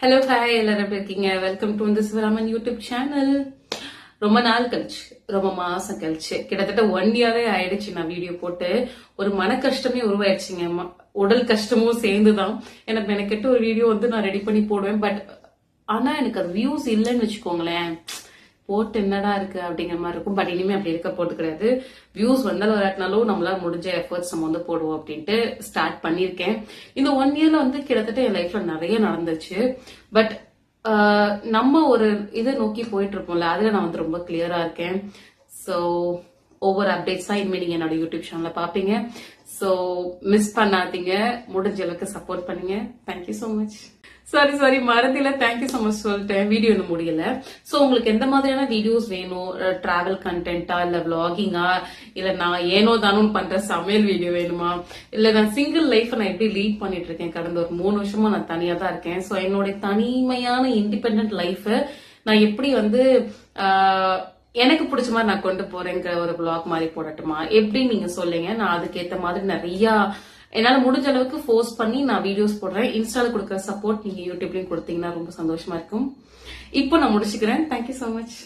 Hello hi எல்லாரும் எப்படி இருக்கீங்க? வெல்கம் டு இந்த சிவராமன் யூடியூப் சேனல். ரொம்ப நாள் கழிச்சு, ரொம்ப மாசம் கழிச்சு, கிட்டத்தட்ட 1 இயரே ஆயிடுச்சு நான் வீடியோ போட்டு. ஒரு மன கஷ்டமே உருவாயிடுச்சுங்க, உடல் கஷ்டமும் சேர்ந்துதான். எனக்கு மெனக்கெட்டு ஒரு வீடியோ நான் ரெடி பண்ணி போடுவேன். பட் ஆனா எனக்கு அது வியூஸ் இல்லைன்னு வச்சுக்கோங்களேன், போட்டு என்னடா இருக்கு அப்படிங்கிற மாதிரி இருக்கும். பட் இனிமே அப்படி இருக்க போட்டு கிடையாது. வியூஸ் வந்தாலும் வராட்டினாலும் நம்மளால முடிஞ்ச எஃபர்ட்ஸ் நம்ம போடுவோம் அப்படின்ட்டு ஸ்டார்ட் பண்ணிருக்கேன். இந்த 1 இயர்ல கிட்டத்தட்ட என் லைஃப்ல நிறைய நடந்துச்சு. பட் நம்ம ஒரு இதை நோக்கி போயிட்டு இருக்கோம்ல, அதுல நான் ரொம்ப கிளியரா இருக்கேன். சோ ஒவ்வொரு அப்டேட்ஸா இனிமே நீங்க என்னோட யூடியூப் சேனல்ல பாப்பீங்க. சோ மிஸ் பண்ணாதீங்க, முடிஞ்ச அளவுக்கு சப்போர்ட் பண்ணுங்க. Thank you so much. சாரி மறதில தேங்க்யூ சோ மச் சொல்லிட்டேன். வீடியோ இன்னும் முடியல. சோ உங்களுக்கு எந்த மாதிரியான வீடியோஸ் வேணும்? டிராவல் கண்டென்ட்டா, இல்ல விளாகிங்கா, இல்ல நான் ஏனோ தானும் பண்ற சமையல் வீடியோ வேணுமா, இல்ல நான் சிங்கிள் லைஃப் நான் எப்படி லீட் பண்ணிட்டு இருக்கேன், கடந்த ஒரு 3 வருஷமா நான் தனியா தான் இருக்கேன். சோ என்னோட தனிமையான இண்டிபெண்டன்ட் லைஃப் நான் எப்படி எனக்கு பிடிச்ச மாதிரி நான் கொண்டு போறேங்கிற ஒரு vlog மாதிரி போடட்டுமா, எப்படி நீங்க சொல்லுங்க. நான் அதுக்கேத்த மாதிரி நிறைய என்னால முடிஞ்ச அளவுக்கு ஃபோர்ஸ் பண்ணி நான் வீடியோஸ் போடுறேன். இன்ஸ்டால கொடுக்குற சப்போர்ட் நீங்க யூடியூப்லயும் கொடுத்தீங்கன்னா ரொம்ப சந்தோஷமா இருக்கும். இப்போ நான் முடிச்சுக்கிறேன். Thank you so much.